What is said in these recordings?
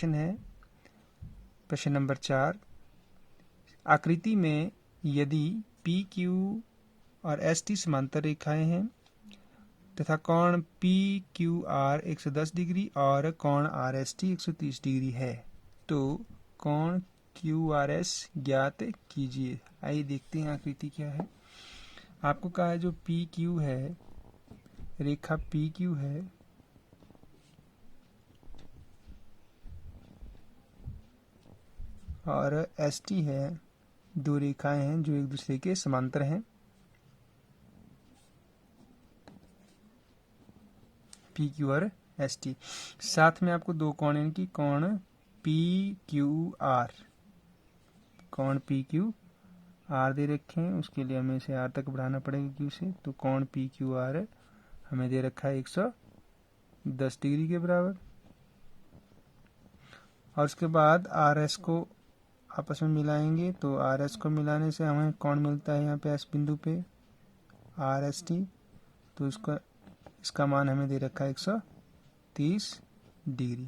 Question है प्रश्न number 4। आकृति में यदि पी क्यू और एस टी समांतर रेखाएं हैं तथा कोण पी क्यू आर 110 डिग्री और कोण आर एस टी 130 डिग्री है तो कोण क्यू आर एस ज्ञात कीजिए। आइए देखते हैं आकृति क्या है। आपको कहा है जो पी क्यू है, रेखा पी क्यू है, और एस टी है, दो रेखाएं हैं जो एक दूसरे के समांतर हैं। पी क्यू और एस टी, साथ में आपको दो कोण यानी कि कोण पी क्यू आर, कोण पी क्यू आर दे रखे हैं। उसके लिए हमें इसे आर तक बढ़ाना पड़ेगा क्यू से। तो कोण पी क्यू आर हमें दे रखा है 110 डिग्री के बराबर। और उसके बाद आर एस को आपस में मिलाएंगे तो आर एस को मिलाने से हमें कोण मिलता है यहाँ पे एस बिंदु पे आर एस टी। तो इसका मान हमें दे रखा है 130 डिग्री।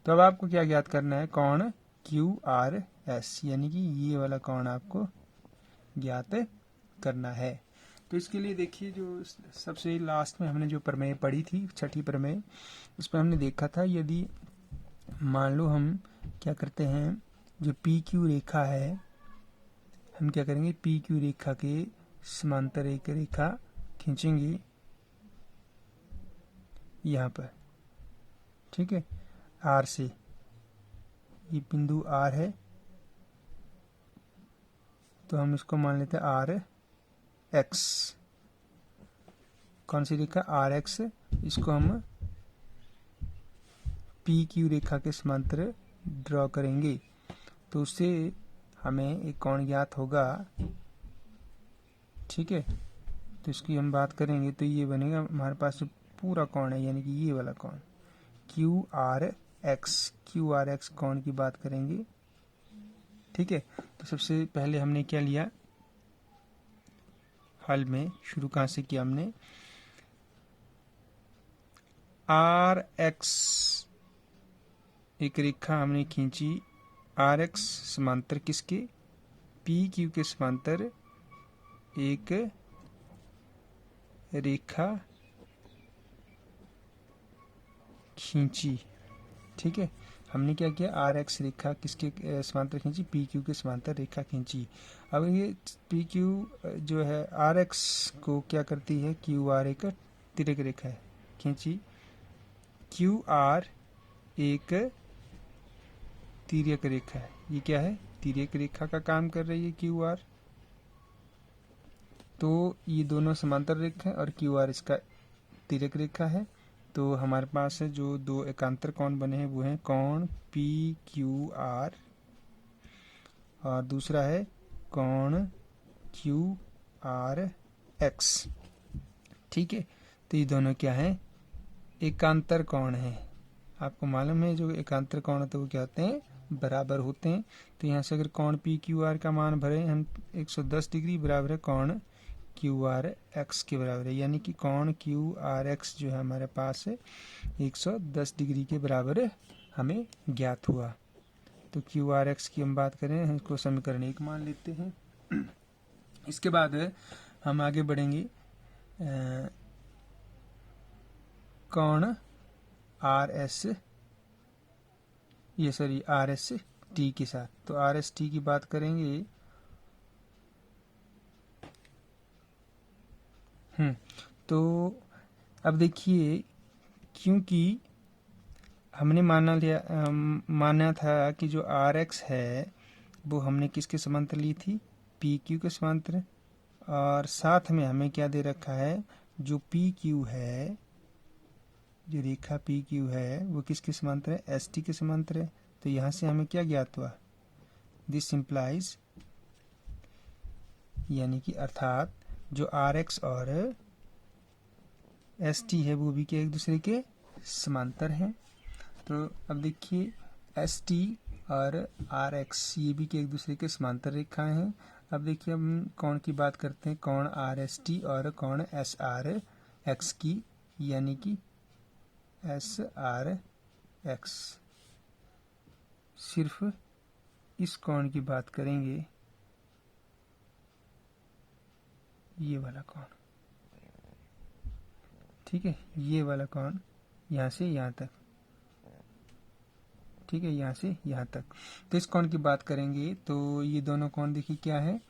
तो अब आपको क्या ज्ञात करना है, कोण क्यू आर एस, यानी कि ये वाला कोण आपको ज्ञात करना है। तो इसके लिए देखिए जो सबसे लास्ट में हमने जो प्रमेय पढ़ी थी, छठी प्रमेय, उस पर हमने देखा था यदि मान लो हम क्या करते हैं, जो पी क्यू रेखा है, हम क्या करेंगे, पी क्यू रेखा के समांतर एक रेखा खींचेंगे यहाँ पर, ठीक है, आर से। ये बिंदु आर है तो हम इसको मान लेते हैं आर एक्स। कौन सी रेखा, आर एक्स। इसको हम पी क्यू रेखा के समांतर ड्रॉ करेंगे तो उससे हमें एक कोण ज्ञात होगा, ठीक है। तो इसकी हम बात करेंगे तो ये बनेगा हमारे पास जो पूरा कोण है, यानी कि ये वाला कोण Q R x. Q R x कोण की बात करेंगे, ठीक है। तो सबसे पहले हमने क्या लिया, हल में शुरू कहाँ से किया हमने, आर एक्स एक रेखा हमने खींची, आर एक्स समांतर किसके, पी क्यू के समांतर एक रेखा खींची, ठीक है। हमने क्या किया, आर एक्स रेखा किसके समांतर खींची, पी क्यू के समांतर रेखा खींची। अब ये पी क्यू जो है आर एक्स को क्या करती है, क्यू आर एक तिर्यक रेखा है खींची, क्यू आर एक तिर्यक रेखा है। ये क्या है, तिर्यक रेखा का काम कर रही है क्यू आर। तो ये दोनों समांतर रेखा है और क्यू आर इसका तिर्यक रेखा है। तो हमारे पास जो दो एकांतर कोण बने हैं वो हैं कोण पी क्यू आर और दूसरा है कोण क्यू आर एक्स, ठीक है। तो ये दोनों क्या है, एकांतर कोण है। आपको मालूम है जो एकांतर कोण होते हैं वो क्या होते हैं, बराबर होते हैं। तो यहाँ से अगर कोण पी क्यू आर का मान भरे हम 110 डिग्री बराबर है कोण क्यू आर एक्स के बराबर है, यानी कि कोण क्यू आर एक्स जो है हमारे पास 110 डिग्री के बराबर हमें ज्ञात हुआ। तो क्यू आर एक्स की हम बात करें, हम इसको समीकरण 1 मान लेते हैं। इसके बाद हम आगे बढ़ेंगे कोण R S R S T के साथ। तो आर एस टी की बात करेंगे, तो अब देखिए, क्योंकि हमने माना था कि जो आर एक्स है वो हमने किसके समांतर ली थी, पी क्यू के समांतर, और साथ में हमें क्या दे रखा है, जो पी क्यू है, जो रेखा पी क्यू है वो किसके समांतर है, एस टी के समांतर है। तो यहाँ से हमें क्या ज्ञात हुआ, दिस इम्प्लाइज, यानी कि अर्थात जो आर एक्स और एस टी है वो भी क्या एक दूसरे के समांतर हैं। तो अब देखिए एस टी और आर एक्स ये भी क्या एक दूसरे के समांतर रेखाएं हैं। अब देखिए हम कोण की बात करते हैं, कोण आर एस टी और कोण एस आर एक्स की, यानी कि एस आर एक्स, सिर्फ इस कोण की बात करेंगे, ये वाला कोण, ठीक है, ये वाला कोण यहाँ से यहाँ तक, ठीक है, यहाँ से यहाँ तक। तो इस कोण की बात करेंगे तो ये दोनों कोण देखिए क्या है,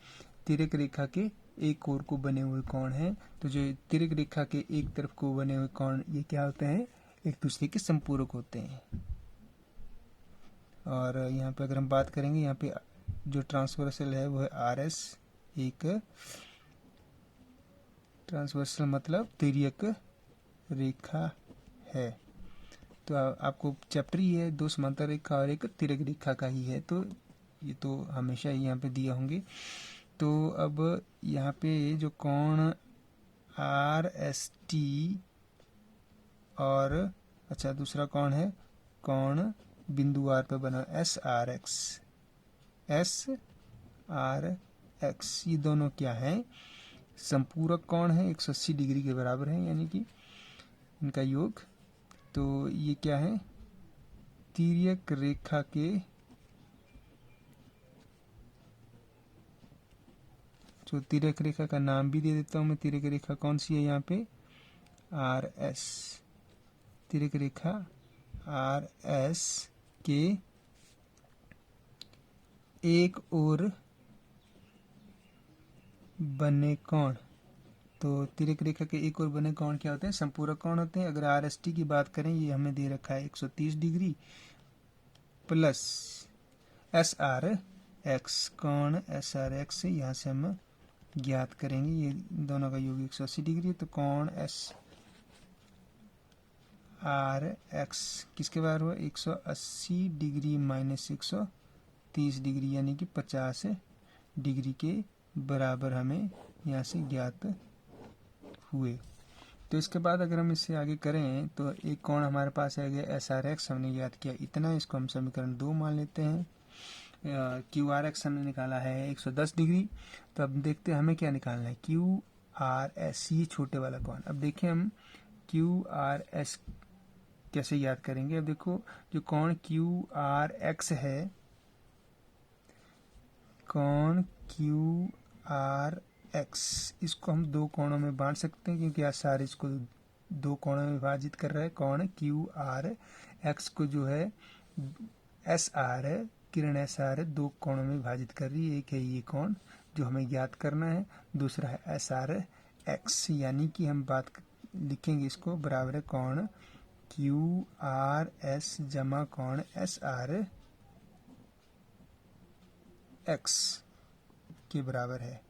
तिर्यक रेखा के एक ओर को बने हुए कोण हैं। तो जो तिर्यक रेखा के एक तरफ को बने हुए कोण ये क्या होते हैं, एक दूसरे के संपूरक होते हैं। और यहाँ पे अगर हम बात करेंगे, यहाँ पे जो ट्रांसवर्सल है वो है RS, एक ट्रांसवर्सल मतलब तिर्यक रेखा है। तो आपको चैप्टर ही है, दो समांतर रेखा और एक तिर्यक रेखा का ही है, तो ये तो हमेशा ही यहाँ पे दिए होंगे। तो अब यहाँ पे जो कोण RST और अच्छा दूसरा कोण है कोण बिंदु R पे बना SRX, ये दोनों क्या है, संपूरक कोण है, 180 डिग्री के बराबर है, यानी कि इनका योग। तो ये क्या है, तिर्यक रेखा के जो तिर्यक रेखा का नाम भी दे देता हूं मैं, तिर्यक रेखा कौन सी है यहाँ पे, RS, तिर्यक रेखा RS के एक ओर बने कोण। तो तिर्यक रेखा के एक ओर बने कोण क्या होते हैं, संपूरक कोण होते हैं। अगर RST की बात करें, ये हमें दे रखा है 130 डिग्री प्लस SRX, कोण SRX से यहाँ से हम ज्ञात करेंगे, ये दोनों का योग 180 डिग्री है। तो कोण SRX किसके बराबर हुआ, 180 डिग्री माइनस 130 डिग्री, यानी कि 50 डिग्री के बराबर हमें यहाँ से ज्ञात हुए। तो इसके बाद अगर हम इससे आगे करें तो एक कोण हमारे पास आ गया SRX, हमने ज्ञात किया इतना, इसको हम समीकरण 2 मान लेते हैं। QRX हमने निकाला है 110 डिग्री। तो अब देखते हैं हमें क्या निकालना है, QRS, ये छोटे वाला कोण। अब देखिए हम QRS कैसे याद करेंगे। अब देखो जो कोण QRX है, कोण QRX, इसको हम दो कोणों में बांट सकते हैं, क्योंकि SR इसको दो कोणों में विभाजित कर रहा है। कोण QRX को जो है SR है, किरण SR है, दो कोणों में विभाजित कर रही है। एक है ये कोण जो हमें ज्ञात करना है, दूसरा है SRX, यानी कि हम बात लिखेंगे इसको बराबर है कोण QRS जमा कोण SRX के बराबर है,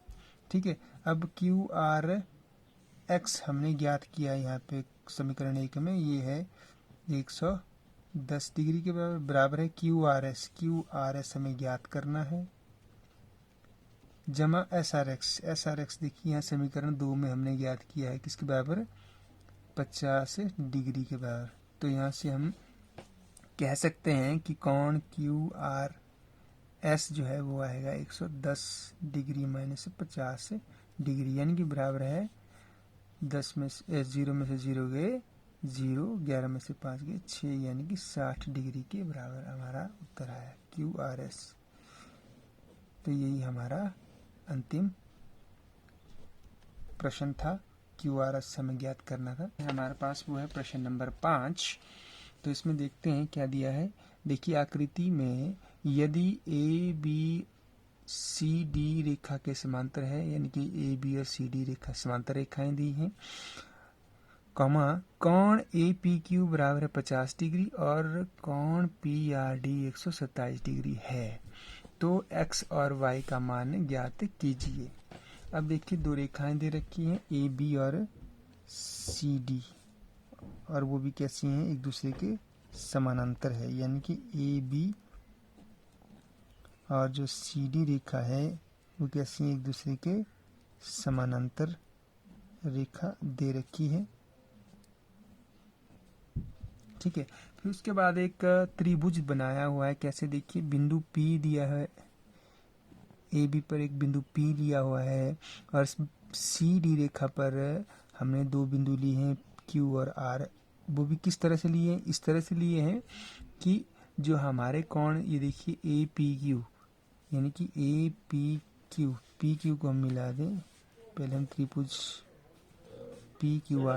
ठीक है। अब QRX हमने ज्ञात किया यहाँ पे समीकरण 1 में, ये है 110 डिग्री के बराबर है QRS हमें ज्ञात करना है, जमा SRX देखिए यहाँ समीकरण 2 में हमने ज्ञात किया है किसके बराबर, 50 डिग्री के बराबर। तो यहाँ से हम कह सकते हैं कि कोण QRS जो है वो आएगा 110 डिग्री माइनस 50 डिग्री, यानी कि बराबर है 0 में से 0 गए 0, 11 में से 5 गए 6, यानी कि 60 डिग्री के बराबर हमारा उत्तर आया QRS। तो यही हमारा अंतिम प्रश्न था, QRS हमें ज्ञात करना था। हमारे पास वो है प्रश्न नंबर 5। तो इसमें देखते हैं क्या दिया है। देखिए आकृति में यदि ABCD रेखा के समांतर है, यानी कि AB और CD रेखा समांतर रेखाएं दी हैं, कॉमा कोण APQ बराबर है 50 डिग्री और कोण PRD 127 डिग्री है, तो x और y का मान ज्ञात कीजिए। अब देखिए दो रेखाएं दे रखी हैं AB और CD, और वो भी कैसी हैं, एक दूसरे के समानांतर है, यानी कि AB और जो CD रेखा है वो कैसी है, एक दूसरे के समानांतर रेखा दे रखी है, ठीक है। फिर उसके बाद एक त्रिभुज बनाया हुआ है, कैसे देखिए, बिंदु P दिया है, AB पर एक बिंदु P लिया हुआ है, और CD रेखा पर हमने दो बिंदु लिए हैं Q और R। वो भी किस तरह से लिए हैं, इस तरह से लिए हैं कि जो हमारे कोण, ये देखिए ए पी क्यू, यानी कि ए पी क्यू को हम मिला दें। पहले हम त्रिभुज पी क्यू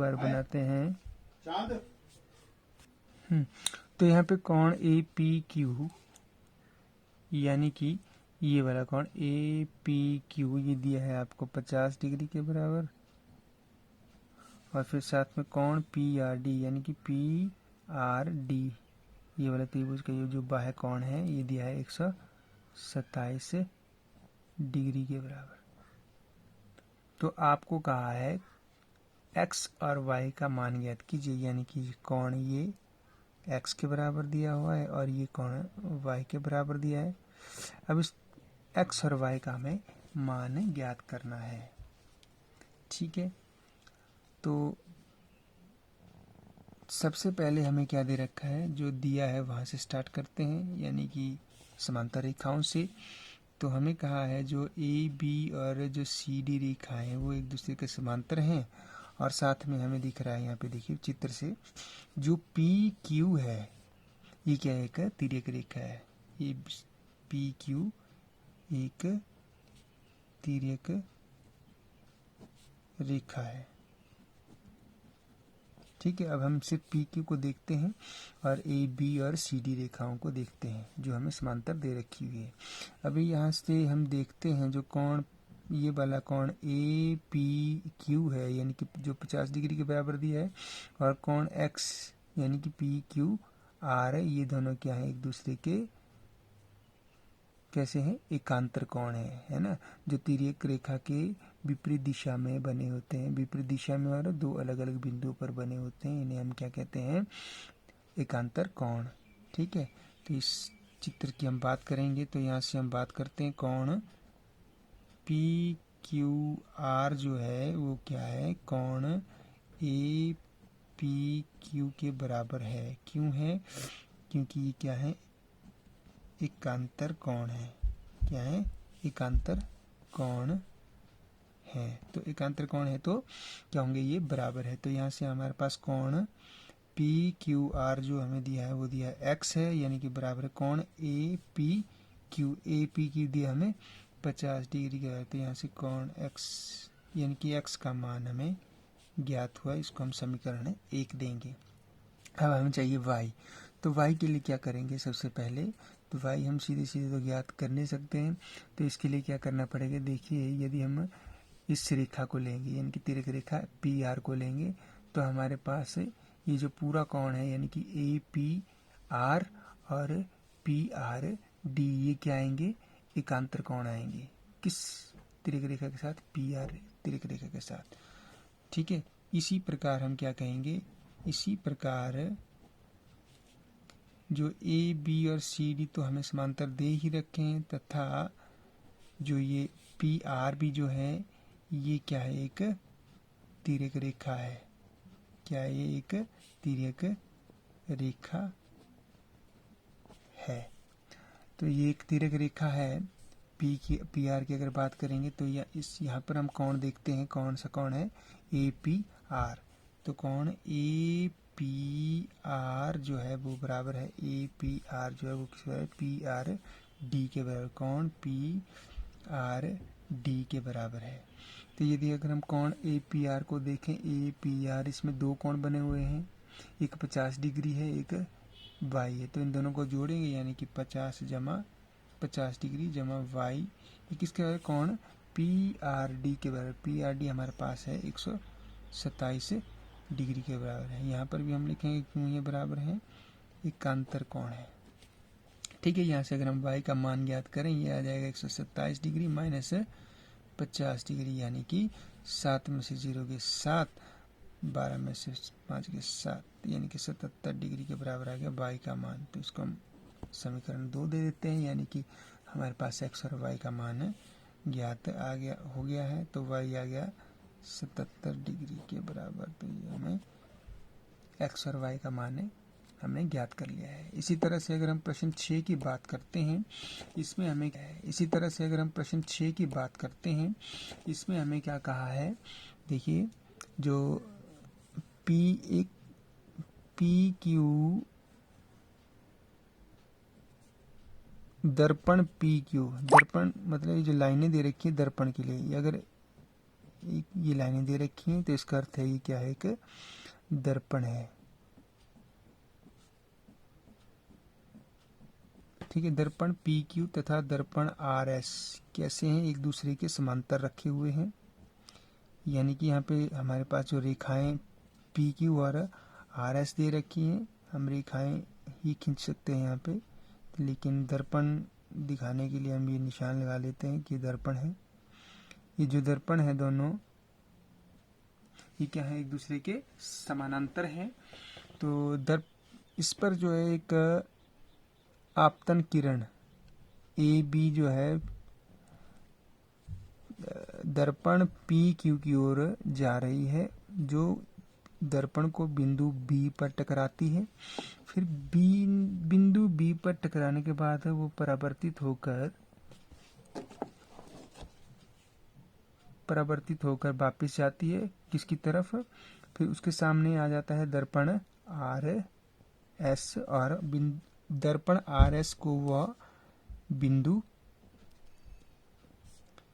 आर बनाते हैं। तो यहाँ पे कोण ए पी क्यू, यानी कि ये वाला कोण ए पी क्यू, ये दिया है आपको 50 डिग्री के बराबर। और फिर साथ में कोण पी आर डी, यानी कि पी आर डी, ये वाला त्रिभुज का ये जो बाह्य कोण है ये दिया है 127 डिग्री के बराबर। तो आपको कहा है x और y का मान ज्ञात कीजिए, यानी कि कोण ये x के बराबर दिया हुआ है और ये कोण y के बराबर दिया है। अब इस x और y का हमें मान ज्ञात करना है। ठीक है, तो सबसे पहले हमें क्या दे रखा है, जो दिया है वहां से स्टार्ट करते हैं, यानी कि समांतर रेखाओं से। तो हमें कहा है जो ए बी और जो सी डी रेखाएं हैं वो एक दूसरे के समांतर हैं। और साथ में हमें दिख रहा है यहाँ पे देखिए चित्र से, जो पी क्यू है ये क्या है, एक तिर्यक रेखा है। ये पी क्यू एक तिर्यक रेखा है। ठीक है, अब हम सिर्फ पी क्यू को देखते हैं और ए बी और सी डी रेखाओं को देखते हैं जो हमें समांतर दे रखी हुई है। अभी यहाँ से हम देखते हैं जो कोण, ये वाला कोण ए पी क्यू है, यानी कि जो 50 डिग्री के बराबर दिया है, और कोण एक्स यानी कि पी क्यू आर है, ये दोनों क्या है, एक दूसरे के कैसे हैं, एकांतर कोण है ना, जो तिर्यक रेखा के विपरीत दिशा में बने होते हैं। विपरीत दिशा में और दो अलग अलग बिंदुओं पर बने होते हैं, इन्हें हम क्या कहते हैं, एकांतर कोण। ठीक है, तो इस चित्र की हम बात करेंगे। तो यहाँ से हम बात करते हैं कोण पी क्यू आर जो है वो क्या है, कोण ए पी क्यू के बराबर है। क्यों है, क्योंकि ये क्या है, एकांतर कोण है। क्या है, एकांतर कोण है। तो एकांतर कोण है तो क्या होंगे, ये बराबर है। तो यहाँ से हमारे पास कोण पी क्यू आर जो हमें दिया है वो दिया है x है, यानी कि बराबर है कोण ए पी क्यू दिया हमें 50 डिग्री का। तो यहाँ से कोण x यानी कि x का मान हमें ज्ञात हुआ, इसको हम समीकरण 1 देंगे। अब हमें चाहिए y, तो y के लिए क्या करेंगे, सबसे पहले तो y हम सीधे सीधे तो ज्ञात कर नहीं सकते हैं। तो इसके लिए क्या करना पड़ेगा, देखिए यदि हम इस रेखा को लेंगे, यानी कि तिर्यक रेखा पी आर को लेंगे, तो हमारे पास ये जो पूरा कोण है, यानी कि ए पी आर और पी आर डी, ये क्या आएंगे, एकांतर कोण आएंगे। किस तिर्यक रेखा के साथ, पी आर तिर्यक रेखा के साथ। ठीक है, इसी प्रकार हम क्या कहेंगे, इसी प्रकार जो ए बी और सी डी तो हमें समांतर दे ही रखे हैं, तथा जो ये पी आर भी जो है ये क्या है, एक तिर्यक रेखा है। क्या ये एक तिर्यक रेखा है। तो ये एक तिर्यक रेखा है। पी आर की अगर बात करेंगे तो यहाँ पर हम कोण देखते हैं, कौन सा कोण है, ए पी आर। तो कोण ए पी आर जो है वो बराबर है, ए पी आर जो है वो किस बराबर, पी आर डी के बराबर। कोण पी आर डी के बराबर है। तो यदि अगर हम कोण ए पी आर को देखें, ए पी आर, इसमें दो कोण बने हुए हैं, एक 50 डिग्री है, एक वाई है। तो इन दोनों को जोड़ेंगे, यानी कि 50 डिग्री जमा वाई, ये किसके बराबर, कोण पी आर डी के बराबर। पी आर डी हमारे पास है 127 डिग्री के बराबर है। यहाँ पर भी हम लिखेंगे क्यों ये बराबर है, एकांतर कोण है। ठीक है, यहाँ से अगर हम y का मान ज्ञात करें, ये आ जाएगा 127 डिग्री माइनस 50 डिग्री, यानी कि 7 में से 0 के 7, 12 में से 5 के 7, यानी कि 77 डिग्री के बराबर आ गया y का मान। तो इसको हम समीकरण 2 दे देते हैं, यानी कि हमारे पास x और y का मान ज्ञात हो गया है। तो y आ गया 77 डिग्री के बराबर। तो ये हमें x और y का मान हमने ज्ञात कर लिया है। इसी तरह से अगर हम प्रश्न 6 की बात करते हैं, इसमें हमें क्या कहा है, देखिए जो पी क्यू, दर्पण पी क्यू, दर्पण मतलब ये जो लाइनें दे रखी है दर्पण के लिए, अगर ये लाइनें दे रखी हैं तो इसका अर्थ है ये क्या है, एक दर्पण है। ठीक है, दर्पण पी क्यू तथा दर्पण आर एस कैसे हैं, एक दूसरे के समांतर रखे हुए हैं। यानी कि यहाँ पे हमारे पास जो रेखाएं पी क्यू और आर एस दे रखी हैं, हम रेखाएं ही खींच सकते हैं यहाँ पे, लेकिन दर्पण दिखाने के लिए हम ये निशान लगा लेते हैं कि दर्पण है। ये जो दर्पण है दोनों, ये क्या है, एक दूसरे के समानांतर हैं। तो इस पर जो है एक आपतन किरण ए बी जो है दर्पण पी क्यू की ओर जा रही है, जो दर्पण को बिंदु बी पर टकराती है। फिर बिंदु बी पर टकराने के बाद वो परावर्तित होकर वापस जाती है किसकी तरफ, फिर उसके सामने आ जाता है दर्पण आर एस, और दर्पण आर एस को वह बिंदु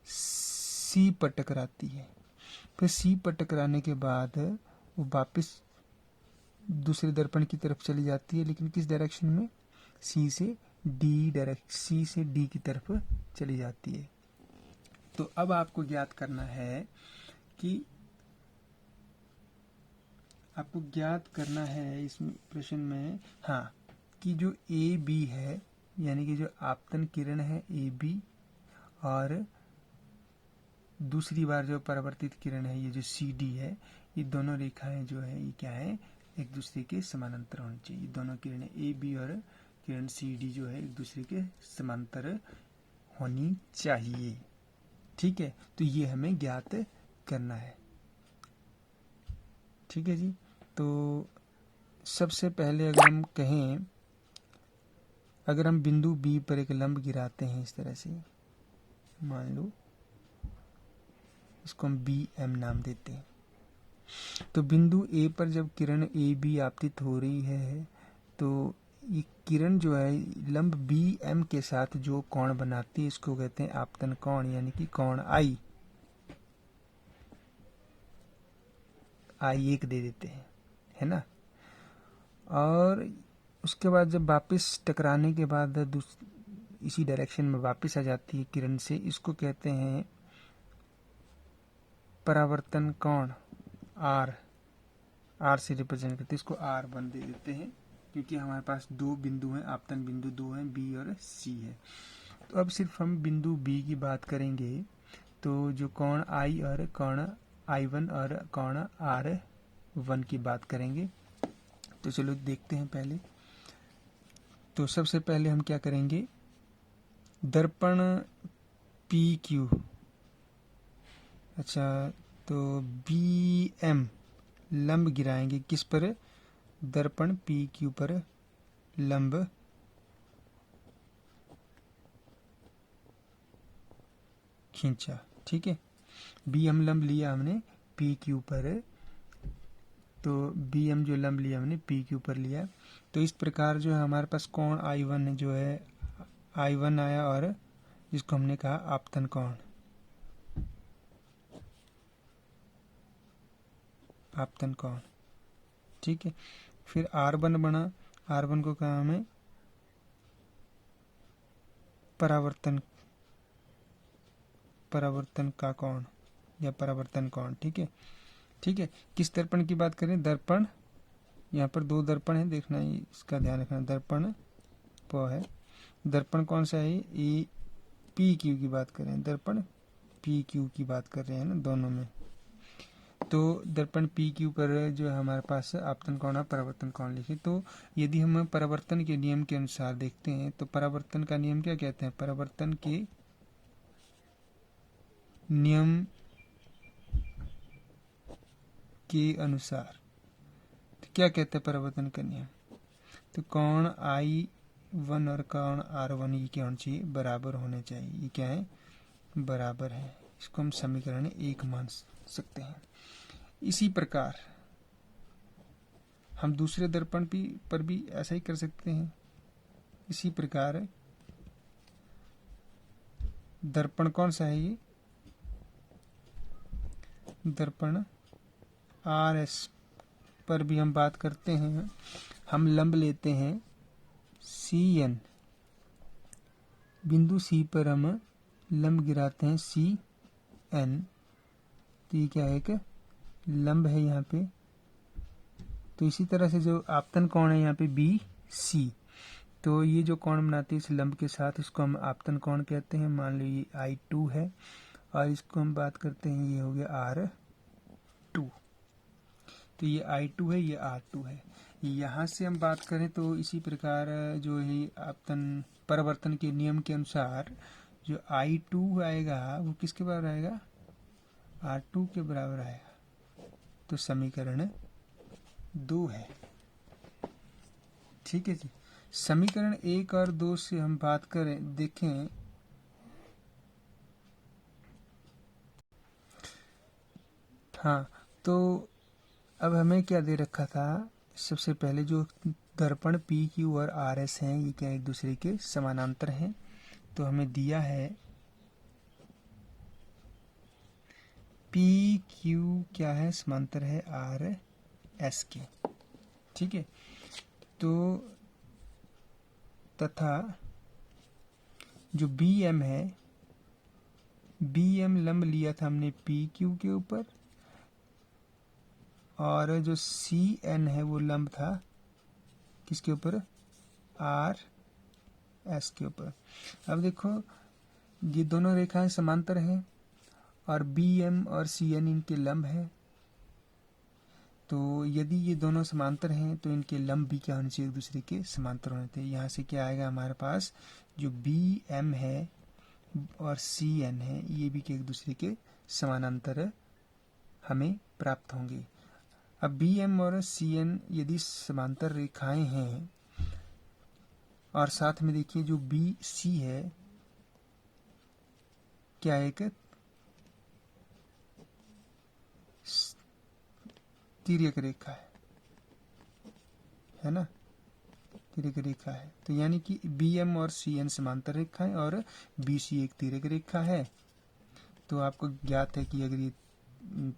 सी पर टकराती है। फिर सी पर टकराने के बाद वो वापस दूसरे दर्पण की तरफ चली जाती है, लेकिन किस डायरेक्शन में, सी से डी की तरफ चली जाती है। तो अब आपको ज्ञात करना है इस प्रश्न में, हाँ, कि जो ए बी है, यानी कि जो आपतन किरण है ए बी, और दूसरी बार जो परावर्तित किरण है ये जो सी डी है, ये दोनों रेखाएं जो है ये क्या है, एक दूसरे के समानांतर होनी चाहिए। दोनों किरणें ए बी और किरण सी डी जो है एक दूसरे के समांतर होनी चाहिए। ठीक है, तो ये हमें ज्ञात करना है। ठीक है जी, तो सबसे पहले अगर हम बिंदु बी पर एक लंब गिराते हैं इस तरह से, मान लो इसको हम बी एम नाम देते हैं, तो बिंदु ए पर जब किरण ए बी आपतित हो रही है, तो ये किरण जो है लंब बी एम के साथ जो कोण बनाती है इसको कहते हैं आपतन कोण, यानी कि कोण आई एक दे देते हैं, है ना। और उसके बाद जब वापस टकराने के बाद इसी डायरेक्शन में वापस आ जाती है किरण से, इसको कहते हैं परावर्तन कोण, आर से रिप्रेजेंट करते हैं, इसको R1 दे देते हैं, क्योंकि हमारे पास दो बिंदु हैं, आपतन बिंदु दो हैं, बी और सी है। तो अब सिर्फ हम बिंदु बी की बात करेंगे, तो जो कोण आई और कोण I1 और कोण R1 की बात करेंगे। तो चलो देखते हैं पहले। तो सबसे पहले हम क्या करेंगे, दर्पण पी क्यू, अच्छा, तो बी एम लंब गिराएंगे किस पर, दर्पण पी क्यू पर लंब खींचा। ठीक है, बी एम लंब लिया हमने पी क्यू पर, तो बी एम जो लंब लिया हमने पी क्यू पर लिया। तो इस प्रकार जो है हमारे पास कोण I1 जो है I1 आया, और जिसको हमने कहा आपतन कोण, आपतन कोण। ठीक है, फिर R1 बना, R1 को कहा हमें परावर्तन का कोण या परावर्तन कोण। ठीक है, ठीक है, किस दर्पण की बात करें, दर्पण, यहाँ पर दो दर्पण है, देखना इसका ध्यान रखना, दर्पण प है, दर्पण कौन सा है, ए पी क्यू की बात कर रहे हैं, दर्पण पी क्यू की बात कर रहे हैं ना दोनों में। तो दर्पण पी क्यू पर जो है हमारे पास आपतन कोण और परावर्तन कोण लिखे। तो यदि हम परावर्तन के नियम के अनुसार देखते हैं, तो परावर्तन का नियम क्या कहते हैं, परावर्तन के नियम के अनुसार तो क्या कहते हैं परावर्तन का नियम, तो कोण I1 और कोण R1 ये क्या होना चाहिए, बराबर होने चाहिए। ये क्या है, बराबर है। इसको हम समीकरण 1 मान सकते हैं। इसी प्रकार हम दूसरे दर्पण पर भी ऐसा ही कर सकते हैं। इसी प्रकार दर्पण कौन सा है, ये दर्पण RS पर भी हम बात करते हैं। हम लंब लेते हैं CN, बिंदु C पर हम लंब गिराते हैं CN, तो ये क्या है, एक लंब है यहाँ पे। तो इसी तरह से जो आपतन कोण है यहाँ पे BC, तो ये जो कोण बनाते हैं इस लंब के साथ, इसको हम आपतन कोण कहते हैं। मान लो ये I2 है और इसको हम बात करते हैं, ये हो गया R2। तो ये I2 है, ये R2 है। यहाँ से हम बात करें तो इसी प्रकार जो है आपतन परावर्तन के नियम के अनुसार जो I2 आएगा वो किसके बराबर आएगा, R2 के बराबर आएगा। तो समीकरण 2 है। ठीक है जी। समीकरण 1 और 2 से हम बात करें, देखें हाँ, तो अब हमें क्या दे रखा था, सबसे पहले जो दर्पण PQ और RS हैं ये क्या एक दूसरे के समानांतर हैं। तो हमें दिया है PQ क्या है, समांतर है RS के। ठीक है, तो तथा जो BM है, BM लंब लिया था हमने PQ के ऊपर, और जो CN है वो लंब था किसके ऊपर, RS के ऊपर। अब देखो ये दोनों रेखाएं समांतर हैं और BM और CN इनके लंब हैं। तो यदि ये दोनों समांतर हैं तो इनके लंब भी क्या होने चाहिए, एक दूसरे के समांतर होने चाहिए। यहाँ से क्या आएगा हमारे पास, जो BM है और CN है ये भी एक दूसरे के समानांतर हमें प्राप्त होंगे। अब BM और CN यदि समांतर रेखाएं हैं और साथ में देखिए जो BC है क्या एक तिर्यक रेखा है ना, तिर्यक रेखा है। तो यानी कि BM और CN समांतर रेखा है और BC एक तिर्यक रेखा है। तो आपको ज्ञात है कि अगर ये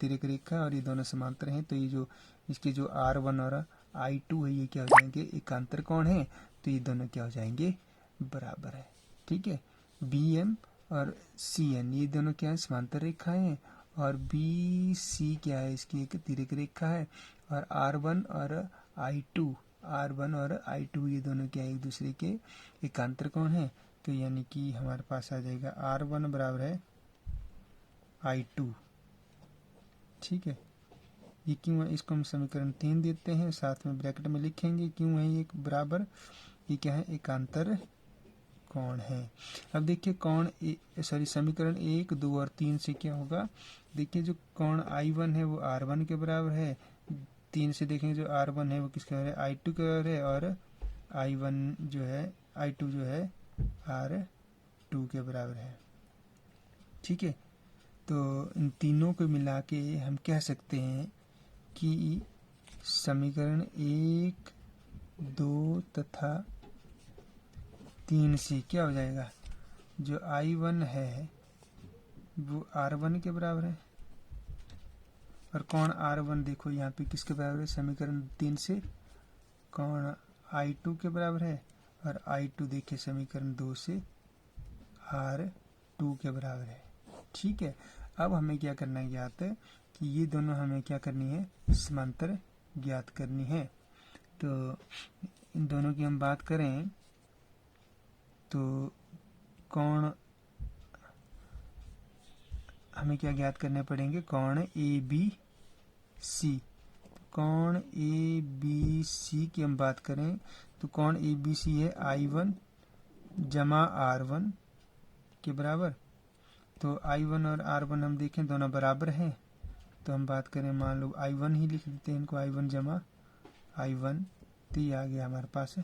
तिर्यक रेखा और ये दोनों समांतर हैं तो ये जो इसके जो R1 और I2 है ये क्या हो जाएंगे, एकांतर कोण है। तो ये दोनों क्या हो जाएंगे, बराबर है। ठीक है, BM और CN ये दोनों क्या है, समांतर रेखाएं हैं, और BC क्या है, इसकी एक तिर्यक रेखा है। और R1 और I2 ये दोनों क्या है, एक दूसरे के एकांतर कोण है। तो यानी कि हमारे पास आ जाएगा R1 बराबर है I2। ठीक है, ये क्यों है, इसको हम समीकरण 3 देते हैं, साथ में ब्रैकेट में लिखेंगे क्यों है ये बराबर, ये क्या है, एकांतर कोण है। अब देखिए कोण समीकरण 1, 2 और 3 से क्या होगा, देखिए जो कोण I1 है वो R1 के बराबर है। 3 से देखेंगे जो R1 है वो किसके बराबर है, I2 के बराबर है, और I2 जो है R2 के बराबर है। ठीक है, तो इन तीनों को मिला के हम कह सकते हैं कि समीकरण 1, 2 तथा 3 से क्या हो जाएगा, जो I1 है वो R1 के बराबर है, और कोण R1 देखो यहाँ पे किसके बराबर है, समीकरण 3 से कोण I2 के बराबर है, और I2 देखिए समीकरण 2 से R2 के बराबर है। ठीक है, अब हमें क्या करना है, ज्ञात है कि ये दोनों हमें क्या करनी है, समांतर ज्ञात करनी है। तो इन दोनों की हम बात करें तो कोण हमें क्या ज्ञात करने पड़ेंगे, कोण ABC। कोण ABC की हम बात करें तो कोण ABC है I1 जमा R1 के बराबर। तो I1 और R1 हम देखें दोनों बराबर हैं, तो हम बात करें, मान लो I1 ही लिख देते हैं इनको, I1 जमा I1, तो ये आ गया हमारे पास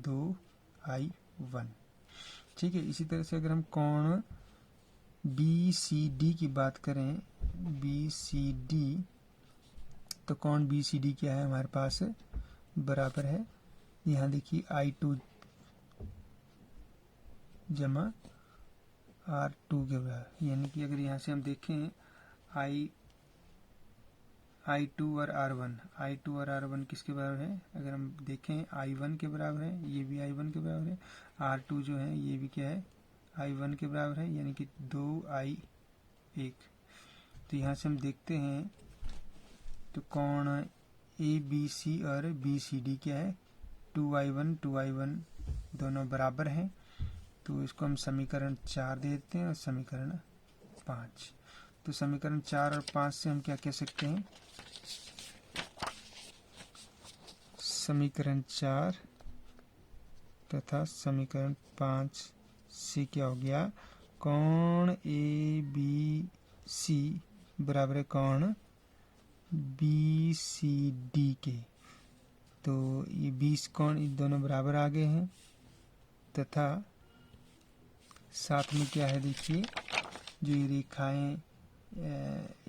2I1। ठीक है, इसी तरह से अगर हम कोण BCD की बात करें, BCD, तो कोण BCD क्या है हमारे पास, बराबर है, यहाँ देखिए I2 जमा R2 के बराबर, यानी कि अगर यहाँ से हम देखें I2 और R1 किसके बराबर है? अगर हम देखें I1 के बराबर है, ये भी I1 के बराबर है, R2 जो है ये भी क्या है? I1 के बराबर है, यानी कि 2I1। तो यहाँ से हम देखते हैं तो कोण ABC और BCD क्या है? 2I1 दोनों बराबर हैं, तो इसको हम समीकरण 4 दे देते हैं और समीकरण 5। तो समीकरण 4 और 5 से हम क्या कह सकते हैं? समीकरण 4 तथा समीकरण 5 से क्या हो गया? कोण ABC बराबर है कोण BCD के। तो ये 20 कोण दोनों बराबर आ गए हैं, तथा साथ में क्या है देखिए, जो ये रेखाएं,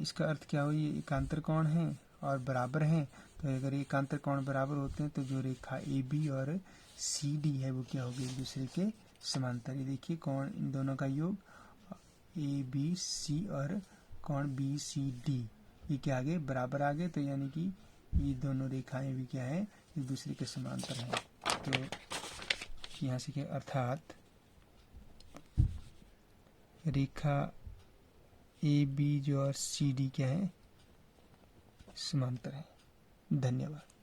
इसका अर्थ क्या हो? ये एकांतर कोण है और बराबर हैं, तो अगर एकांतर कोण बराबर होते हैं तो जो रेखा AB और CD है वो क्या होगी? एक दूसरे के समांतर। ये देखिए कोण इन दोनों का योग ABC और कोण BCD ये क्या आ गए? बराबर आ गए। तो यानी कि ये दोनों रेखाएं भी क्या है? एक दूसरे के समांतर हैं। तो यहाँ से क्या, अर्थात रेखा AB जो और CD क्या है? समांतर है। धन्यवाद।